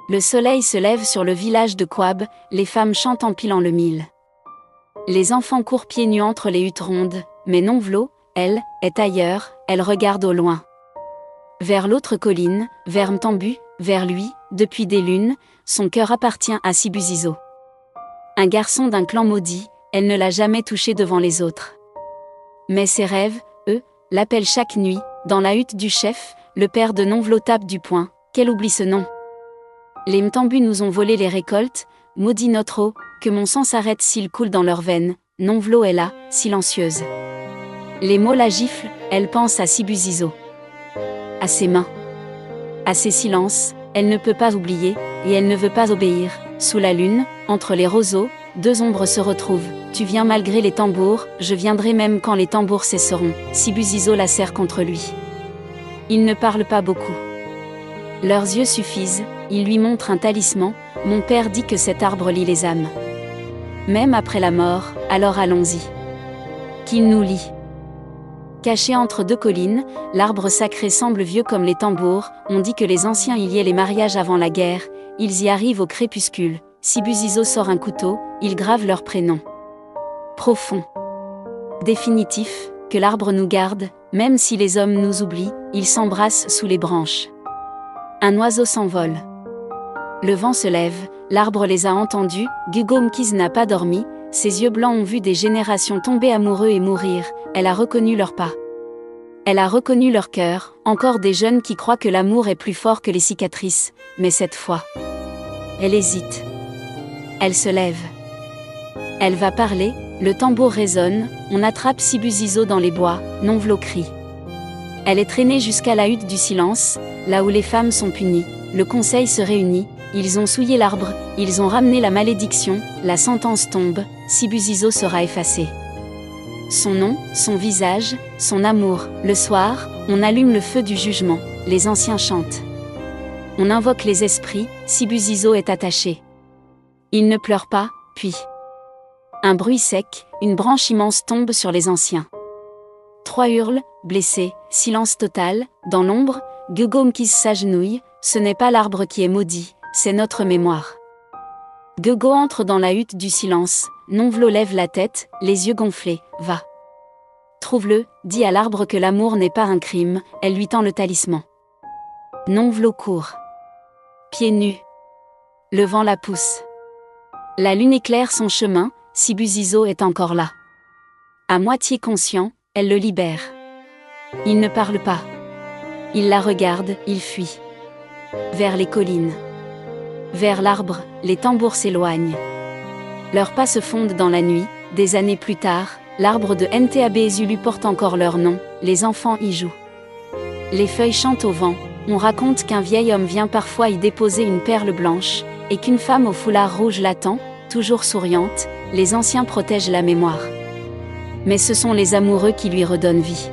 Le soleil se lève sur le village de Quab, les femmes chantent empilant le mil. Les enfants courent pieds nus entre les huttes rondes, mais Nonvlo, elle, est ailleurs, elle regarde au loin. Vers l'autre colline, vers Mtambu, vers lui, depuis des lunes, son cœur appartient à Sibusiso. Un garçon d'un clan maudit, elle ne l'a jamais touché devant les autres. Mais ses rêves, eux, l'appellent chaque nuit, dans la hutte du chef, le père de Nonvlo tape du poing, qu'elle oublie ce nom. Les Mtambu nous ont volé les récoltes, maudit notre eau, que mon sang s'arrête s'il coule dans leurs veines, Nonvlo est là, silencieuse. Les mots la giflent, elle pense à Sibusiso. À ses mains. À ses silences, elle ne peut pas oublier, et elle ne veut pas obéir. Sous la lune, entre les roseaux, deux ombres se retrouvent. Tu viens malgré les tambours, je viendrai même quand les tambours cesseront. Sibusiso la serre contre lui. Ils ne parlent pas beaucoup. Leurs yeux suffisent, ils lui montrent un talisman, mon père dit que cet arbre lie les âmes. Même après la mort, alors allons-y. Qu'il nous lie. Caché entre deux collines, l'arbre sacré semble vieux comme les tambours, on dit que les anciens y liaient les mariages avant la guerre, ils y arrivent au crépuscule, Sibusiso sort un couteau, ils gravent leurs prénoms. Profond. Définitif, que l'arbre nous garde, même si les hommes nous oublient, ils s'embrassent sous les branches. Un oiseau s'envole. Le vent se lève, l'arbre les a entendus, Gugo Mkiz n'a pas dormi, ses yeux blancs ont vu des générations tomber amoureux et mourir, elle a reconnu leurs pas. Elle a reconnu leur cœur, encore des jeunes qui croient que l'amour est plus fort que les cicatrices, mais cette fois. Elle hésite. Elle se lève. Elle va parler, le tambour résonne, on attrape Sibusiso dans les bois, Nonvlo crie. Elle est traînée jusqu'à la hutte du silence, là où les femmes sont punies, le conseil se réunit, ils ont souillé l'arbre, ils ont ramené la malédiction, la sentence tombe, Sibusiso sera effacé. Son nom, son visage, son amour, le soir, on allume le feu du jugement, les anciens chantent. On invoque les esprits, Sibusiso est attaché. Il ne pleure pas, puis. Un bruit sec, une branche immense tombe sur les anciens. Trois hurlent, blessés, silence total, dans l'ombre, Gugo Mkiz s'agenouille, ce n'est pas l'arbre qui est maudit, c'est notre mémoire. Gugo entre dans la hutte du silence, Nonvlo lève la tête, les yeux gonflés, va. Trouve-le, dis à l'arbre que l'amour n'est pas un crime, elle lui tend le talisman. Nonvlo court. Pieds nus. Le vent la pousse. La lune éclaire son chemin, Sibusiso est encore là. À moitié conscient, elle le libère. Il ne parle pas. Il la regarde, il fuit. Vers les collines. Vers l'arbre, les tambours s'éloignent. Leurs pas se fondent dans la nuit, des années plus tard, l'arbre de Ntab Zulu porte encore leur nom, les enfants y jouent. Les feuilles chantent au vent, on raconte qu'un vieil homme vient parfois y déposer une perle blanche, et qu'une femme au foulard rouge l'attend, toujours souriante, les anciens protègent la mémoire. Mais ce sont les amoureux qui lui redonnent vie.